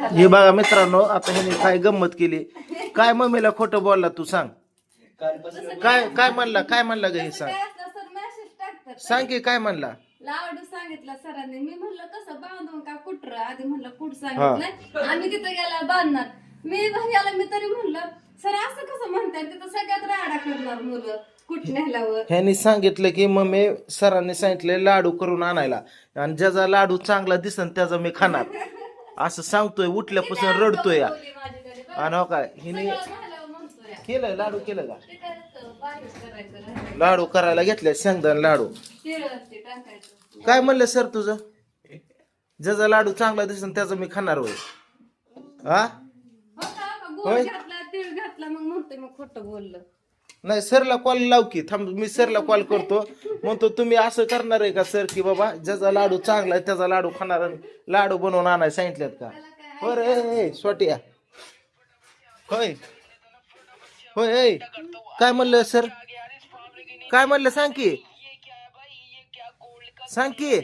हे बघा मित्रांनो, आता ह्याने काय गंमत केली. काय मम्मीला खोटं बोलला तू सांग. काय काय म्हणला ग हे सांग. सांग की काय म्हणला. लाडू सांगितलं सरांनी. मी म्हणलं कसं बांधून का कुठं आधी म्हणलं कुठ सांगितलंय. आम्ही तिथं गेला बांधणार. मी भैयाला मी तरी म्हणलं सर असं कसं म्हणताय तिथं सगळ्यात राडा करणार मुलं कुठ नेल्यावर. ह्यांनी सांगितलं की मम्मी सरांनी सांगितलं लाडू करून आणायला आणि ज्याचा लाडू चांगला दिसन त्याचा मी खाणार असं सांगतोय. उठल्यापासून रडतोय आणि हो काय हिने केलंय लाडू केलं का. लाडू करायला घेतले शेंगदाण लाडू. काय म्हणलं सर तुझं. ज्याचा लाडू चांगला दिसन त्याचा मी खाणार होय. हा गोड घातला तीळ घातला मग म्हणतोय मग खोटं बोललं. नाही सरला कॉल लाव की थांब. मी सरला कॉल करतो. म्हणतो तुम्ही असं करणार आहे का सर की बाबा ज्याचा लाडू चांगला आहे त्याचा लाडू खाणार लाडू बनवून आणाय सांगितल्यात का. बरं सोटिया होय होय. काय म्हणलं सर. काय म्हणलं सांग की. सांग की.